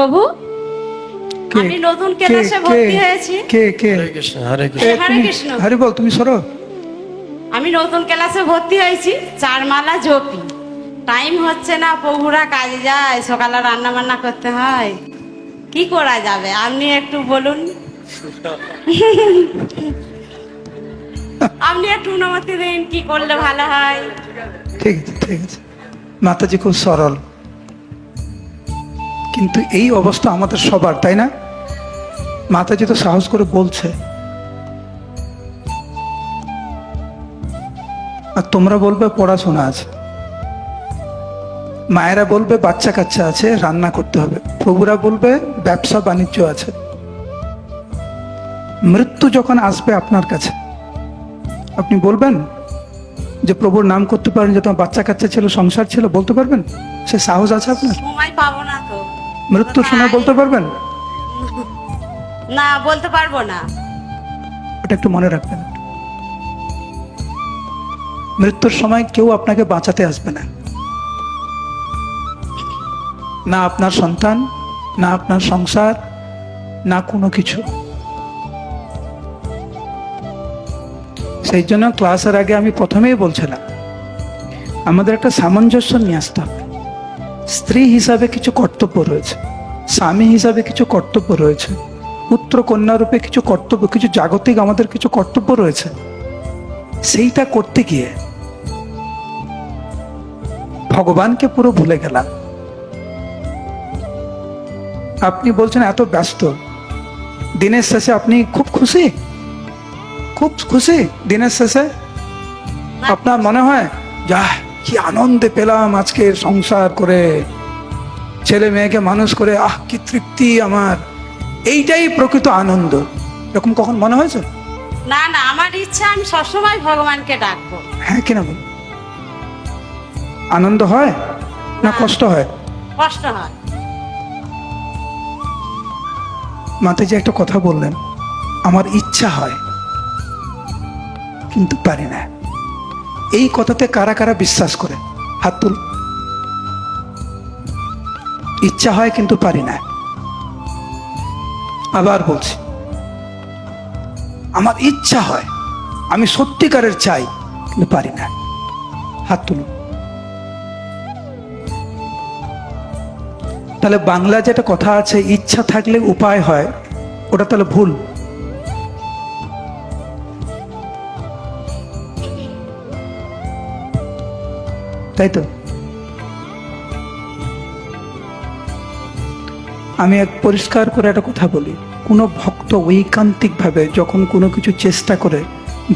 প্রভু, কে? আমি নতুন ক্লাসে ভর্তি হয়েছি। কে কে? হরে কৃষ্ণ, হরে কৃষ্ণ। হরে কৃষ্ণ। হরি বল, তুমি সরো। আমি নতুন ক্লাসে ভর্তি হয়েছি, চারমালা জপি। টাইম হচ্ছে না, প্রভুরা কাজে যায়, সকালে রান্না বান্না করতে হয়, কি করা যাবে? আপনি একটু বলুন, আপনি একটু অনুমতি দিন, কি করলে ভালো হয়? ঠিক আছে, ঠিক আছে। মাতাজি খুব সরল, কিন্তু এই অবস্থা আমাদের সবার, তাই না? মাতাজি তো সাহস করে বলছে, আর তোমরা বলবে পড়াশোনা আছে, মায়েরা বলবে বাচ্চা কাচ্চা আছে, রান্না করতে হবে, প্রভুরা বলবে ব্যবসা বাণিজ্য আছে। মৃত্যু যখন আসবে আপনার কাছে, আপনি বলবেন যে প্রভুর নাম করতে পারেন, যে তোমার বাচ্চা কাচ্চা ছিল, সংসার ছিল, বলতে পারবেন? সে সাহস আছে আপনার? সময় পাবো না তো। মৃত্যুর সময় বলতে পারবেন? না, বলতে পারবো না। ওটা একটু মনে রাখবেন। মৃত্যুর সময় কেউ আপনাকে বাঁচাতে আসবে না, না আপনার সন্তান, না আপনার সংসার, না কোনো কিছু। সেই জন্য ক্লাসের আগে আমি প্রথমেই বলছিলাম, আমাদের একটা সামঞ্জস্য নিয়ে আসতে হবে। স্ত্রী হিসাবে কিছু কর্তব্য রয়েছে, স্বামী হিসাবে কিছু কর্তব্য রয়েছে, পুত্র কন্যা রূপে কিছু কর্তব্য, কিছু জাগতিক আমাদের কিছু কর্তব্য রয়েছে। সেইটা করতে গিয়ে ভগবানকে পুরো ভুলে গেলাম। আপনি বলছেন এত ব্যস্ত, দিনের শেষে আপনি খুব খুশি, খুব খুশি। দিনের শেষে আপনার মনে হয় যা কি আনন্দে পেলাম আজকে সংসার করে, ছেলে মেয়েকে মানুষ করে, আহ কি তৃপ্তি আমার, এইটাই প্রকৃত আনন্দ। এরকম কখন মনে হয়েছে? না না, আমার ইচ্ছা আমি সবসময় ভগবানকে ডাকবো। হ্যাঁ কিনা বল? আনন্দ হয় না কষ্ট হয়? কষ্ট হয়। মাতাজি একটা কথা বললেন, আমার ইচ্ছা হয় কিন্তু পারি না। এই কথাতে কারা কারা বিশ্বাস করে? হাত তুল। ইচ্ছা হয় কিন্তু পারি না। আবার বলছি, আমার ইচ্ছা হয়, আমি সত্যিকারের চাই কিন্তু পারি না। হাত তুলুন। তাহলে বাংলা যেটা কথা আছে, ইচ্ছা থাকলে উপায় হয়, ওটা তাহলে ভুল। তাই তো? আমি এক পরিষ্কার করে একটা কথা বলি, কোনো ভক্ত ঐকান্তিক ভাবে যখন কোনো কিছু চেষ্টা করে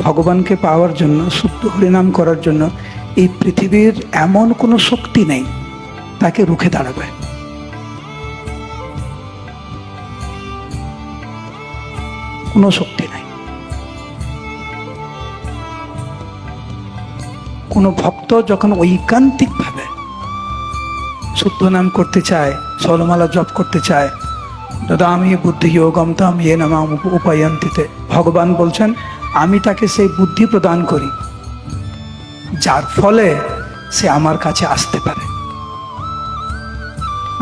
ভগবানকে পাওয়ার জন্য, শুদ্ধ হরিনাম করার জন্য, এই পৃথিবীর এমন কোনো শক্তি নেই তাকে রুখে দাঁড়াবে। কোনো শক্তি নাই। কোনো ভক্ত যখন ঐকান্তিক ভাবে শুদ্ধ নাম করতে চায়, ষোলমালা জপ করতে চায়, দদামি বুদ্ধি যোগম তাম ইয়ে নামাম উপায়ন্তিতে, ভগবান বলছেন আমি তাকে সেই বুদ্ধি প্রদান করি যার ফলে সে আমার কাছে আসতে পারে।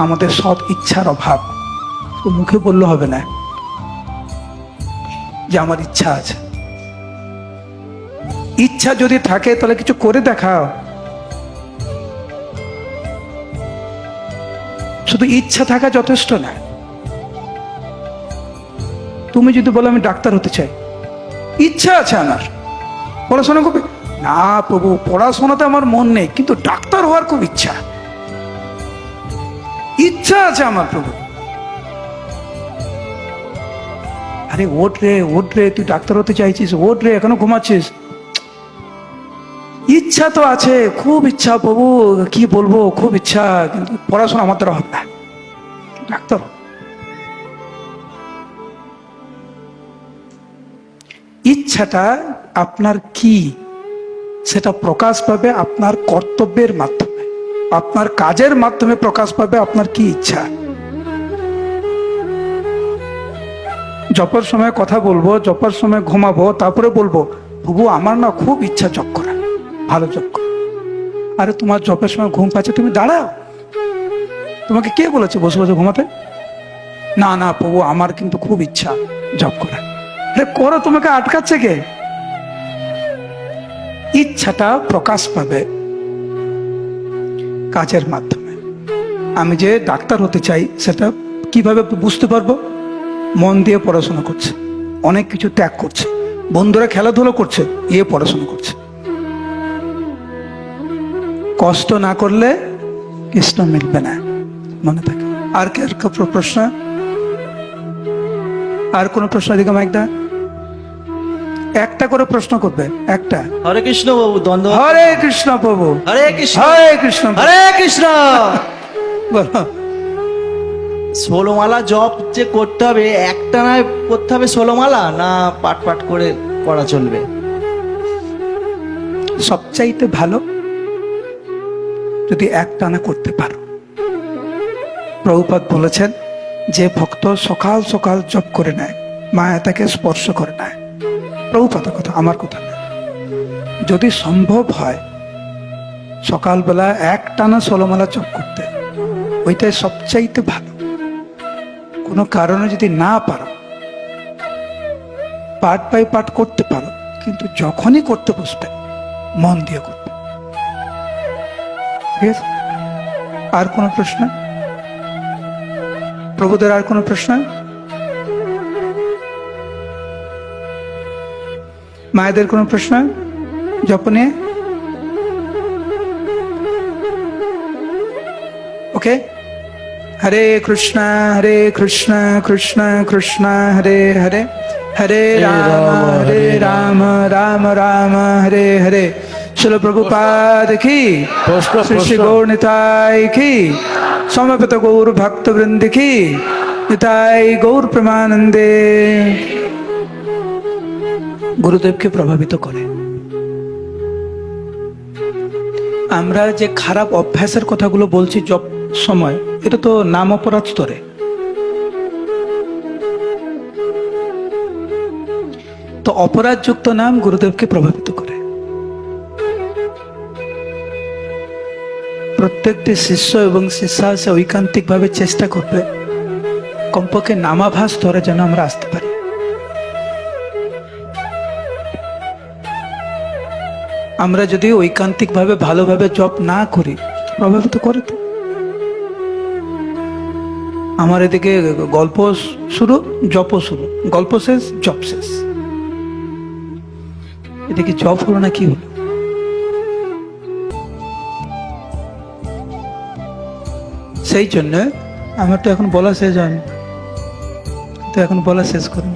আমাদের সৎ ইচ্ছার অভাব, তো মুখে বললে হবে না যে আমার ইচ্ছা আছে। ইচ্ছা যদি থাকে তাহলে কিছু করে দেখাও। শুধু ইচ্ছা থাকা যথেষ্ট না। তুমি যদি বলো আমি ডাক্তার হতে চাই, ইচ্ছা আছে আমার, পড়াশোনা করবে না প্রভু, পড়াশোনাতে আমার মন নেই কিন্তু ডাক্তার হওয়ার খুব ইচ্ছা, ইচ্ছা আছে আমার প্রভু। আরে ওঠ রে, ওঠ রে, তুই ডাক্তার হতে চাইছিস, ওঠ রে, এখনো ঘুমাচ্ছিস। ইচ্ছা তো আছে, খুব ইচ্ছা প্রভু, কি বলবো, খুব ইচ্ছা, কিন্তু পড়াশোনা আমার দ্বারা হবে না, ডাক্তার। ইচ্ছাটা আপনার কি, সেটা প্রকাশ পাবে আপনার কর্তব্যের মাধ্যমে, আপনার কাজের মাধ্যমে প্রকাশ পাবে আপনার কি ইচ্ছা। জপের সময় কথা বলবো, জপের সময় ঘুমাবো, তারপরে বলবো প্রভু আমার না খুব ইচ্ছা জপ করা, ভালো জপ করা। আরে তোমার জপের সময় ঘুম পাচ্ছে, তুমি দাঁড়াও। তোমাকে কে বলেছে বসে বসে ঘুমাতে? না না প্রভু, আমার কিন্তু খুব ইচ্ছা জপ করা। আরে করো, তোমাকে আটকাচ্ছে কে? ইচ্ছাটা প্রকাশ পাবে কাজের মাধ্যমে। আমি যে ডাক্তার হতে চাই সেটা কিভাবে বুঝতে পারবো? মন দিয়ে পড়াশোনা করছে, অনেক কিছু ত্যাগ করছে, বন্ধুরা খেলাধুলো করছে, পড়াশোনা করছে। কষ্ট না করলে কৃষ্ণ মিলবে না, মনে থাকে। আর কি প্রশ্ন? আর কোন প্রশ্ন? দিকে মাইকটা একটা করে প্রশ্ন করবে, একটা। হরে কৃষ্ণ বাবু, দ্বন্দ্ব। হরে কৃষ্ণ প্রভু, হরে কৃষ্ণ, হরে কৃষ্ণ, হরে কৃষ্ণ। বলো। 16 মালা জপ যে করতে হবে, একটা না করতে হবে 16 মালা, না পাট পাট করে করা চলবে? সবচাইতে ভালো যদি একটানা করতে পারো। প্রভুপাদ বলেছেন যে ভক্ত সকাল সকাল জপ করে নেয়, মায়া তাকে স্পর্শ করে নেয়। প্রভুপাদের কথা, আমার কথা না। যদি সম্ভব হয় সকালবেলা একটানা 16 মালা জপ করতে, ওইটাই সবচাইতে ভালো। কোনো কারণে যদি না পারো, পার্ট বাই পার্ট করতে পারো, কিন্তু যখনই করতে বসবে মন দিয়ে করবে। ঠিক আছে? আর কোনো প্রশ্ন? প্রভুদের আর কোনো প্রশ্ন? মায়েদের কোনো প্রশ্ন জপ নিয়ে? ওকে। হরে কৃষ্ণ কৃষ্ণ কৃষ্ণ হরে হরে, হরে রাম রাম রাম হরে হরে। শিল প্রভুপাদ কি, শ্রী গৌর নিতাই কি, সমবেত গৌর ভক্ত বৃন্দ কি, নিতাই গৌর প্রেমানন্দে। গুরুদেবকে প্রভাবিত করে। আমরা যে খারাপ অভ্যাসের কথাগুলো বলছি জপ সময়, এটা তো নাম অপরাধ স্তরে। তো অপরাধযুক্ত নাম গুরুদেবকে প্রভাবিত করে। প্রত্যেকটি শিষ্য এবং শিষ্যা সে ঐকান্তিক ভাবে চেষ্টা করবে কমপক্ষে নামাভাস স্তরে যেন আমরা আসতে পারি। আমরা যদি ঐকান্তিক ভাবে ভালোভাবে জপ না করি, প্রভাবিত করে তো। আমার এদিকে গল্প শুরু, জপ শুরু, গল্প শেষ, জপ শেষ। এদিকে জপ হলো না, কি হলো? সেই জন্য আমার তো এখন বলা শেষ হয়নি, তো এখন বলা শেষ করুন।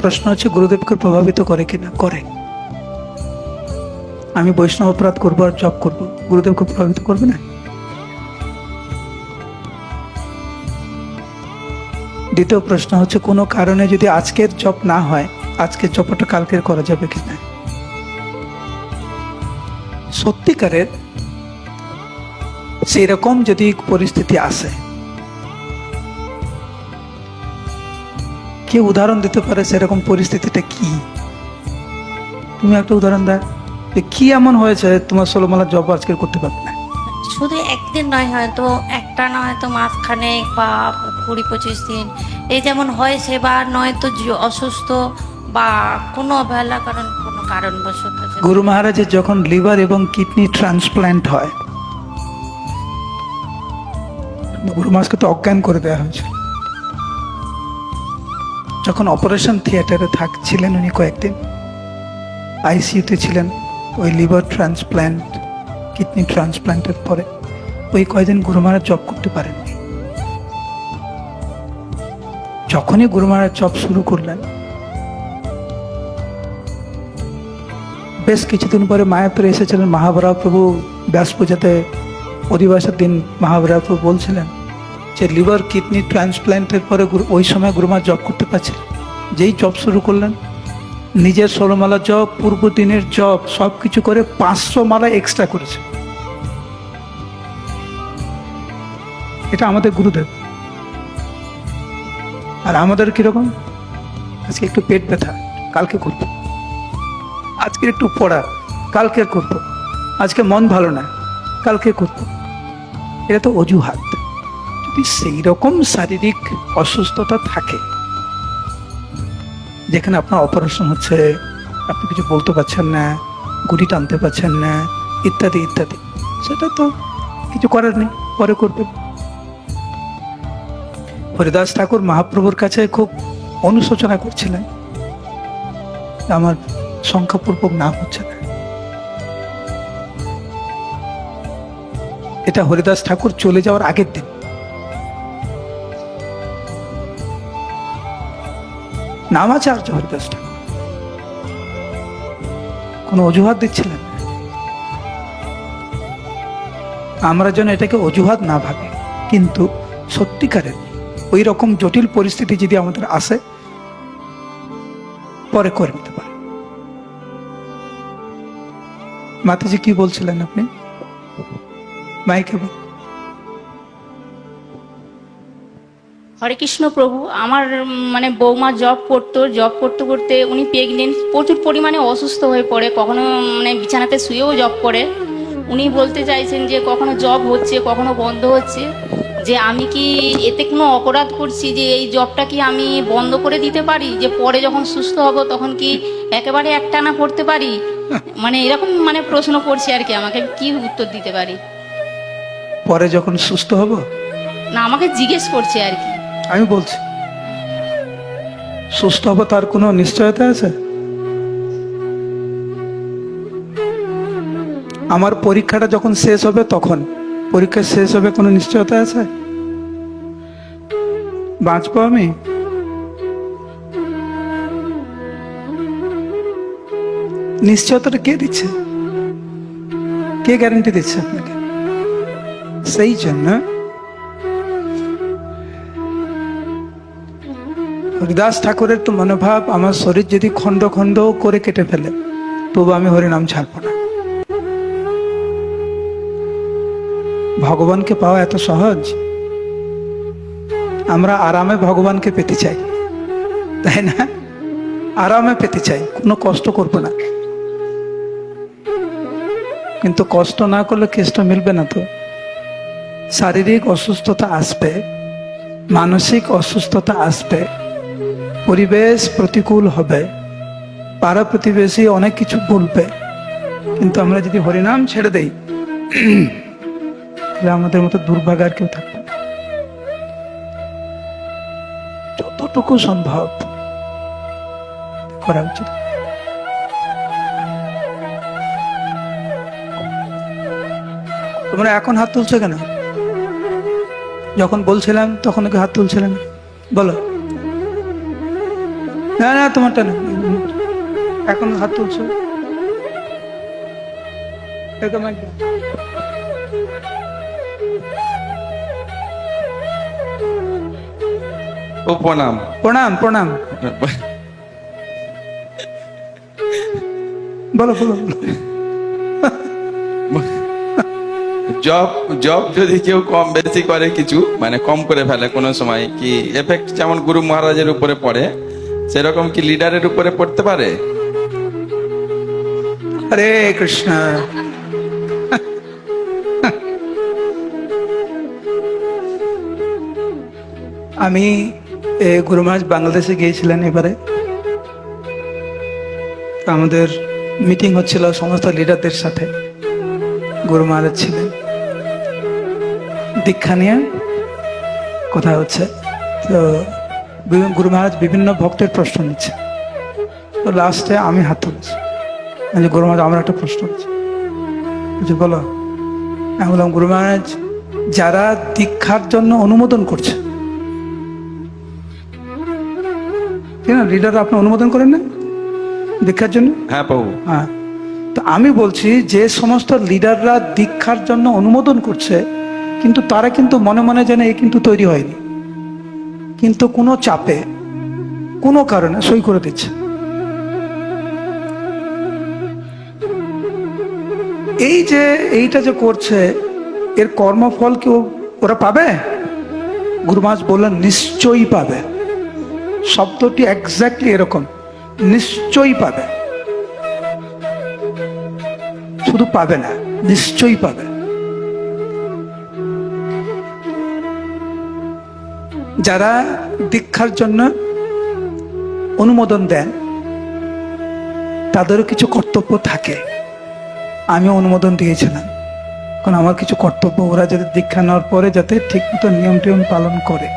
প্রশ্ন হচ্ছে গুরুদেবকে প্রভাবিত করে কিনা? করে। আমি বৈষ্ণব অপরাধ করবো আর জপ করবো, গুরুদেবকে প্রভাবিত করবে না? দ্বিতীয় প্রশ্ন হচ্ছে কোনো কারণে যদি আজকের জপ না হয়, আজকের জপটা কালকের করা যাবে কিনা? সত্যিকারের সেই রকম যদি পরিস্থিতি আসে, কে উদাহরণ দিতে পারে সেরকম পরিস্থিতিটা কি? তুমি একটা উদাহরণ দাও যে কি এমন হয়েছে তোমার 16 মালা জপ আজকে করতে পারবে না? শুধু একদিন নয়, হয়তো একটা না, হয়তো মাসখানেক বা 20-25 দিন, এই যেমন হয়েছে, বা নয়তো অসুস্থ বা কোনো অবহেলা কোনো কারণবশত। গুরু মহারাজের যখন লিভার এবং কিডনি ট্রান্সপ্ল্যান্ট হয়, গুরু মহারাজকে তো অজ্ঞান করে দেওয়া হয়েছিল। যখন অপারেশন থিয়েটারে ছিলেন উনি কয়েকদিন, আইসিইউতে ছিলেন, ওই লিভার ট্রান্সপ্ল্যান্ট, কিডনি ট্রান্সপ্ল্যান্টের পরে ওই কয়েকদিন গুরু মহারাজ জপ করতে পারেননি। যখনই গুরু মহারাজ জপ শুরু করলেন, বেশ কিছুদিন পরে মায়াপুরে এসেছিলেন মহাবরা প্রভু ব্যাস পূজাতে। অধিবাসের দিন মহাবরা প্রভু বলছিলেন যে লিভার কিডনি ট্রান্সপ্ল্যান্টের পরে ওই সময় গুরু মহারাজ জপ করতে পারছিলেন। যেই জপ শুরু করলেন, নিজের 16 মালা জপ, পূর্ব দিনের জপ সবকিছু করে 500 মালা এক্সট্রা করেছে। এটা আমাদের গুরুদেব। আর আমাদের কিরকম? আজকে একটু পেট ব্যথা, কালকে করবো। আজকে একটু পড়া, কালকে করবো। আজকে মন ভালো না, কালকে করবো। এটা তো অজুহাত। যদি সেই রকম শারীরিক অসুস্থতা থাকে, যেখানে আপনার অপারেশন হচ্ছে, আপনি কিছু বলতে পারছেন না, গুলি টানতে পারছেন না, ইত্যাদি ইত্যাদি, সেটা তো কিছু করার নেই, পরে করবেন। হরিদাস ঠাকুর মহাপ্রভুর কাছে খুব অনুশোচনা করছিলেন, আমার সংখ্যাপূর্বক নাম হচ্ছে না। এটা হরিদাস ঠাকুর চলে যাওয়ার আগের দিন। নাম আছে আর্য হরিদাস ঠাকুর, কোনো অজুহাত দিচ্ছিলেন না। আমরা যেন এটাকে অজুহাত না ভাবি, কিন্তু সত্যিকারের ওই রকম জটিল পরিস্থিতি যদি আমাদের আসে, পরে করে নিতে পারে। মাতাজি কি বলছিলেন আপনি? মাইকে বল। হরে কৃষ্ণ প্রভু, আমার মানে বৌমা জব করতে করতে উনি প্রেগনেন্ট, প্রচুর পরিমাণে অসুস্থ হয়ে পড়ে, কখনো মানে বিছানাতে শুয়েও জব করে। উনি বলতে চাইছেন যে কখনো জব হচ্ছে, কখনো বন্ধ হচ্ছে, যে আমি কি এতে কোনো অপরাধ করছি, যে এই জবটা কি আমি বন্ধ করে দিতে পারি, যে পরে যখন সুস্থ হব তখন কি একেবারে একটানা করতে পারি? মানে এরকম মানে প্রশ্ন করছে আর কি, আমাকে কি উত্তর দিতে পারি? পরে যখন সুস্থ হব, না, আমাকে জিজ্ঞেস করছে আর কি। আমি বলছি সুস্থ হব, তার কোনো নিশ্চয়তা আছে? আমার পরীক্ষাটা যখন শেষ হবে, তখন পরীক্ষা শেষ হবে, কোনো নিশ্চয়তা আছে? বাঁচবো আমি? নিশ্চয়তাটা কে দিচ্ছে? কে গ্যারান্টি দিচ্ছে আপনাকে? সেই জন্য হরিদাস ঠাকুরের তো মনোভাব, আমার শরীর যদি খণ্ড খণ্ড করে কেটে ফেলে, তবু আমি হরিনাম ছাড়বো না। ভগবানকে পাওয়া এত সহজ? আমরা আরামে ভগবানকে পেতে চাই, তাই না? আরামে পেতে চাই, কোনো কষ্ট করবো না। কিন্তু কষ্ট না করলে কেষ্ট মিলবে না তো। শারীরিক অসুস্থতা আসবে, মানসিক অসুস্থতা আসবে, পরিবেশ প্রতিকূল হবে, পাড়া প্রতিবেশী অনেক কিছু বলবে, কিন্তু আমরা যদি হরিনাম ছেড়ে দেই, তাহলে আমাদের মতো দুর্ভাগ্য আর কেউ থাকবে না। যতটুকু সম্ভব করা উচিত। তোমরা এখন হাত তুলছো কেন? যখন বলছিলাম তখন ওকে হাত তুলছিলেন, বলো। না না, তোমারটা না, এখন হাত তুলছো একদম একদম। ও প্রণাম। প্রণাম প্রণাম, বলো বলো বলো। জব জব যদি কেউ কম বেশি করে, কিছু মানে কম করে ফেলে কোনো সময়, কি এফেক্ট যেমন গুরু মহারাজের উপরে পড়ে, সেরকম কি লিডারের উপরে পড়তে পারে? হরে কৃষ্ণ। আমি গুরু মহারাজ বাংলাদেশে গিয়েছিলেন এবারে, তো আমাদের মিটিং হচ্ছিল সমস্ত লিডারদের সাথে। গুরু মহারাজ ছিলেন, দীক্ষা নিয়ে কথা হচ্ছে। তো গুরু মহারাজ বিভিন্ন ভক্তের প্রশ্ন নিচ্ছে, তো লাস্টে আমি হাত তুলেছি, গুরু মহারাজ আমার একটা প্রশ্ন আছে, বুঝে বলো। আমি বললাম, গুরু মহারাজ, যারা দীক্ষার জন্য অনুমোদন করছে, ঠিক না, লিডাররা আপনি অনুমোদন করেন না দীক্ষার জন্য? হ্যাঁ প্রভু। হ্যাঁ, তো আমি বলছি যে সমস্ত লিডাররা দীক্ষার জন্য অনুমোদন করছে, কিন্তু তারা কিন্তু মনে মনে জানে এ কিন্তু তৈরি হয়নি, কিন্তু কোনো চাপে কোনো কারণে সই করে দিচ্ছে। এই যে এইটা যে করছে, এর কর্মফল কি ওরা পাবে? গুরু মহারাজ বললেন, নিশ্চয়ই পাবে। শব্দটি এক্স্যাক্টলি এরকম, নিশ্চয়ই পাবে। শুধু পাবে না, নিশ্চয়ই পাবে। যারা দীক্ষার জন্য অনুমোদন দেন তাদেরও কিছু কর্তব্য থাকে। আমি অনুমোদন দিয়েছিলাম, কারণ আমার কিছু কর্তব্য, ওরা যাতে দীক্ষা নেওয়ার পরে যাতে ঠিক মতো নিয়ম টিয়ম পালন করে।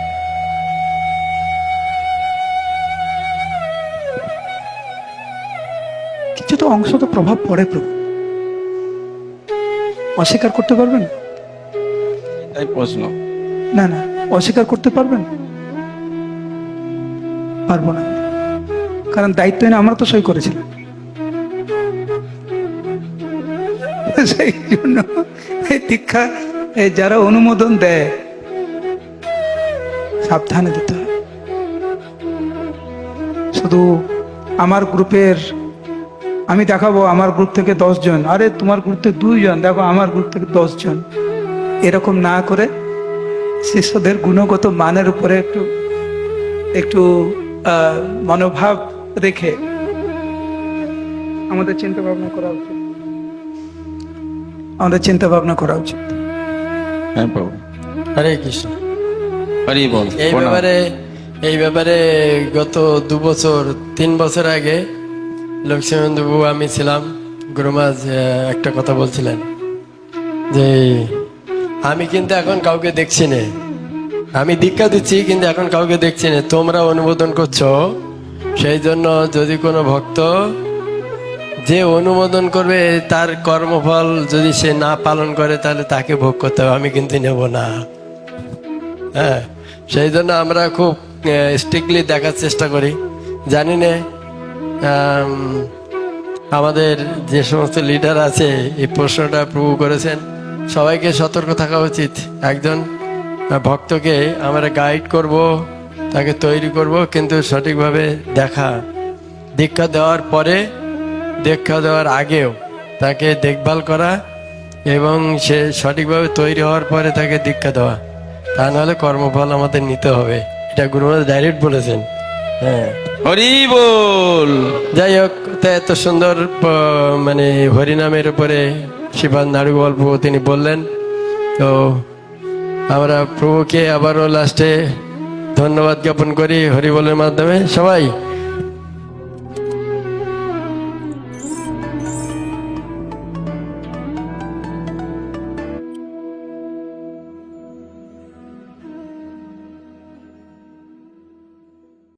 কিছু তো অংশ তো প্রভাব পড়ে প্রভু, অস্বীকার করতে পারবেন? তাই প্রশ্ন। না না, অস্বীকার করতে পারবেন? পারবো না, কারণ দায়িত্ব এনে আমরা তো সই করেছিলাম। সেই জন্য এই দীক্ষা যারা অনুমোদন দেয় সাবধানে দিতে হয়। শুধু আমার গ্রুপের, আমি দেখাবো আমার গ্রুপ থেকে 10 জন, আরে তোমার গ্রুপ থেকে 2 জন, দেখো আমার গ্রুপ থেকে 10 জন, এরকম না করে শিষ্যদের গুণগত মানের উপরে একটু একটু মনোভাব রেখে আমাদের চিন্তা ভাবনা করা উচিত। আমাদের চিন্তা ভাবনা করা উচিত। হ্যাঁ প্রভু। হরে কৃষ্ণ। হরি বল। এই ব্যাপারে গত 2 বছর 3 বছর আগে লক্ষ্মীবন্ধু আমি ছিলাম, গুরুমাজ একটা কথা বলছিলেন যে আমি কিন্তু এখন কাউকে দেখছি না, আমি দীক্ষা দিচ্ছি কিন্তু এখন কাউকে দেখছি না, তোমরা অনুমোদন করছো, সেই জন্য যদি কোনো ভক্ত যে অনুমোদন করবে তার কর্মফল যদি সে না পালন করে তাহলে তাকে ভোগ করতে হবে, আমি কিন্তু নেব না। হ্যাঁ, সেই জন্য আমরা খুব স্ট্রিক্টলি দেখার চেষ্টা করি। জানি না আমাদের যে সমস্ত লিডার আছে এই প্রশ্নটা প্রভু করেছেন, সবাইকে সতর্ক থাকা উচিত। একজন ভক্তকে আমরা গাইড করব, তাকে তৈরি করব, কিন্তু সঠিকভাবে দেখা, দীক্ষা দেওয়ার পরে, দীক্ষা দেওয়ার আগেও তাকে দেখভাল করা এবং সে সঠিকভাবে তৈরি হওয়ার পরে তাকে দীক্ষা দেওয়া, তা নাহলে কর্মফল আমাদের নিতে হবে। এটা গুরুমাতা ডাইরেক্ট বলেছেন। হ্যাঁ, হরি বল। যাই হোক, তা এত সুন্দর মানে হরিনামের উপরে শ্রীপাদ নাড়ুগোপাল প্রভু তিনি বললেন। তো আমরা প্রভুকে আবারও লাস্টে ধন্যবাদ জ্ঞাপন করি হরিবলের মাধ্যমে। সবাই